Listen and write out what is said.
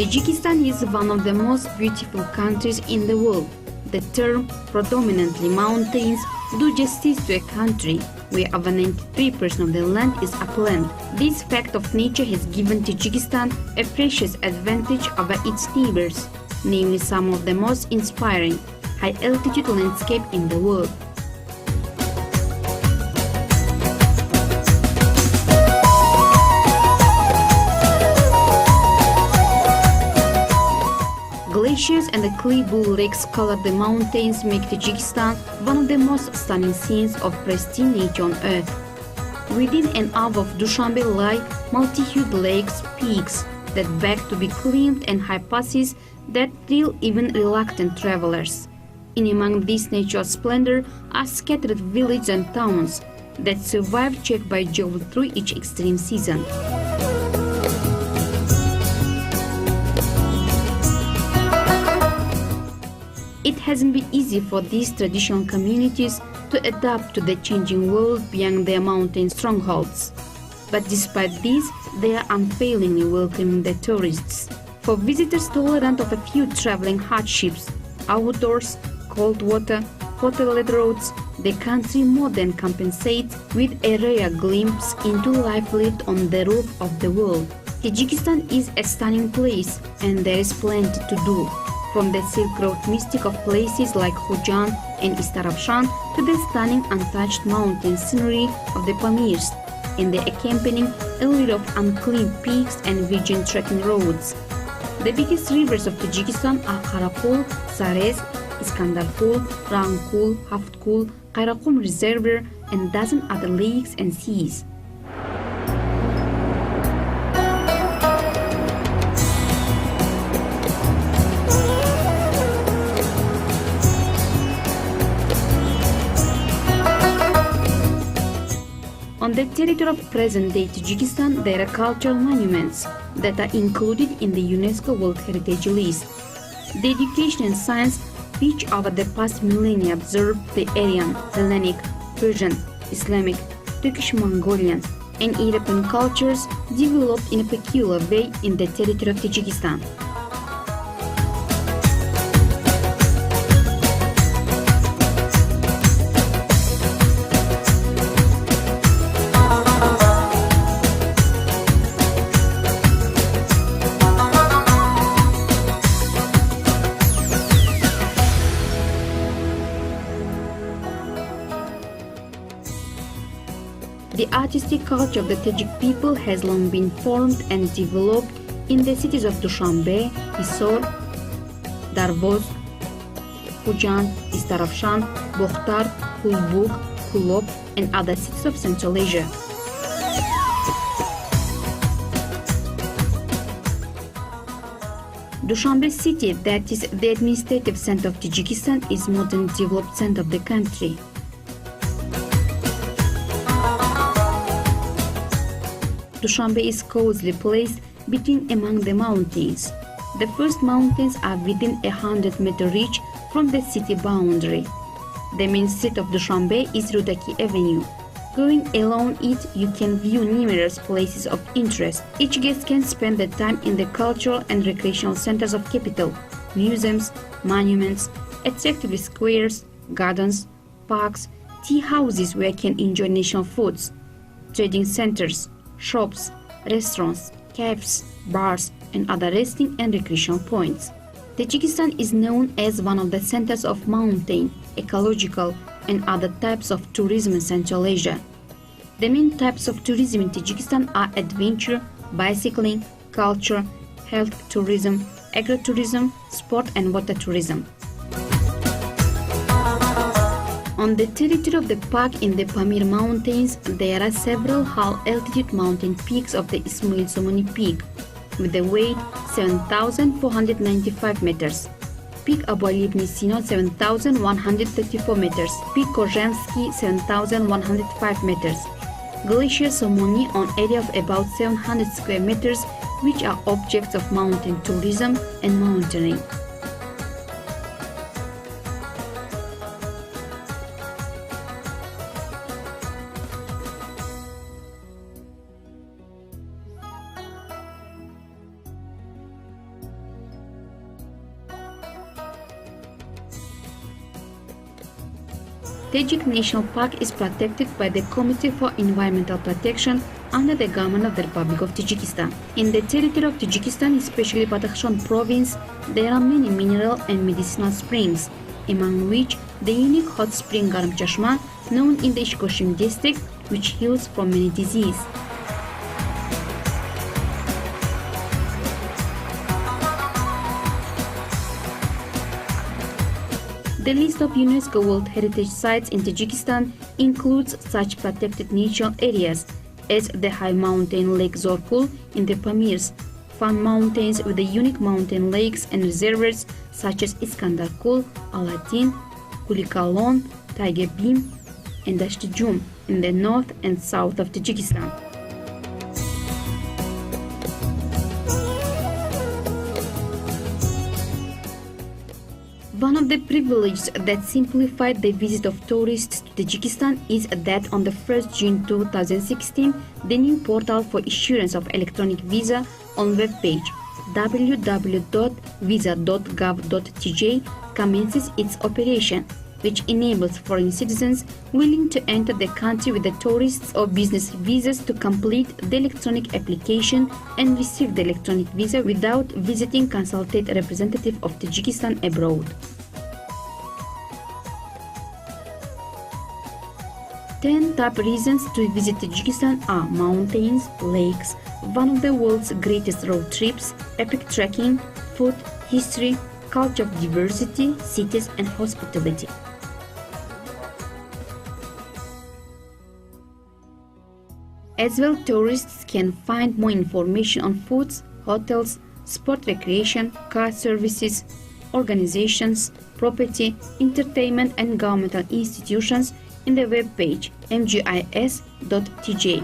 Tajikistan is one of the most beautiful countries in the world. The term predominantly mountains do justice to a country where over 93% of the land is upland. This fact of nature has given Tajikistan a precious advantage over its neighbors, namely some of the most inspiring high-altitude landscape in the world. Glaciers and the clay bull lakes color the mountains make Tajikistan one of the most stunning scenes of pristine nature on earth. Within an hour of Dushanbe lie multi-hued lakes, peaks that beg to be climbed and high passes that thrill even reluctant travelers. In among this natural splendor are scattered villages and towns that survive check by journey through each extreme season. It hasn't been easy for these traditional communities to adapt to the changing world beyond their mountain strongholds. But despite this, they are unfailingly welcoming the tourists. For visitors tolerant of a few traveling hardships, outdoors, cold water, hotel-led roads, the country more than compensates with a rare glimpse into life lived on the roof of the world. Tajikistan is a stunning place, and there is plenty to do. From the Silk Road mystic of places like Khojan and Istarafshan to the stunning untouched mountain scenery of the Pamirs and the accompanying allure of unclimbed peaks and virgin trekking roads. The biggest rivers of Tajikistan are Karakul, Sarez, Iskandarkul, Rangkul, Haftkul, Karakum Reservoir, and dozen other lakes and seas. On the territory of present-day Tajikistan, there are cultural monuments that are included in the UNESCO World Heritage List. The education and science which over the past millennia observed the Aryan, Hellenic, Persian, Islamic, Turkish-Mongolian, and European cultures developed in a peculiar way in the territory of Tajikistan. The artistic culture of the Tajik people has long been formed and developed in the cities of Dushanbe, Hisor, Darvoz, Khojan, Istarafshan, Bokhtar, Kulbuk, Kulop, and other cities of Central Asia. Dushanbe city, that is the administrative center of Tajikistan, is modern developed center of the country. Dushanbe is cozily placed between among the mountains. The first mountains are within 100-meter reach from the city boundary. The main street of Dushanbe is Rudaki Avenue. Going along it, you can view numerous places of interest. Each guest can spend the time in the cultural and recreational centers of capital, museums, monuments, attractive squares, gardens, parks, tea houses where you can enjoy national foods, trading centers, shops, restaurants, cafes, bars, and other resting and recreational points. Tajikistan is known as one of the centers of mountain, ecological, and other types of tourism in Central Asia. The main types of tourism in Tajikistan are adventure, bicycling, culture, health tourism, agritourism, sport, and water tourism. On the territory of the park in the Pamir Mountains, there are several high-altitude mountain peaks of the Ismail Somoni Peak, with a weight 7,495 meters. Peak Abu Ali ibn Sina 7,134 meters. Peak Kozhensky 7,105 meters. Glacier Somoni on area of about 700 square meters, which are objects of mountain tourism and mountaineering. Tajik National Park is protected by the Committee for Environmental Protection under the government of the Republic of Tajikistan. In the territory of Tajikistan, especially Badakhshan province, there are many mineral and medicinal springs, among which the unique hot spring Garam Chashma, known in the Ishkoshim district, which heals from many diseases. The list of UNESCO World Heritage Sites in Tajikistan includes such protected natural areas as the high mountain lake Zorkul in the Pamirs, Fann Mountains with the unique mountain lakes and reservoirs such as Iskandar Kul, Alatin, Kulikalon, Tiger Beam, and Dashtijum in the north and south of Tajikistan. One of the privileges that simplified the visit of tourists to Tajikistan is that on the 1st June 2016, the new portal for issuance of electronic visa on webpage www.visa.gov.tj commences its operation, which enables foreign citizens willing to enter the country with the tourists or business visas to complete the electronic application and receive the electronic visa without visiting consulate representative of Tajikistan abroad. 10 top reasons to visit Tajikistan are mountains, lakes, one of the world's greatest road trips, epic trekking, food, history, culture of diversity, cities and hospitality. As well, tourists can find more information on foods, hotels, sport recreation, car services, organizations, property, entertainment and governmental institutions in the webpage mgis.tj.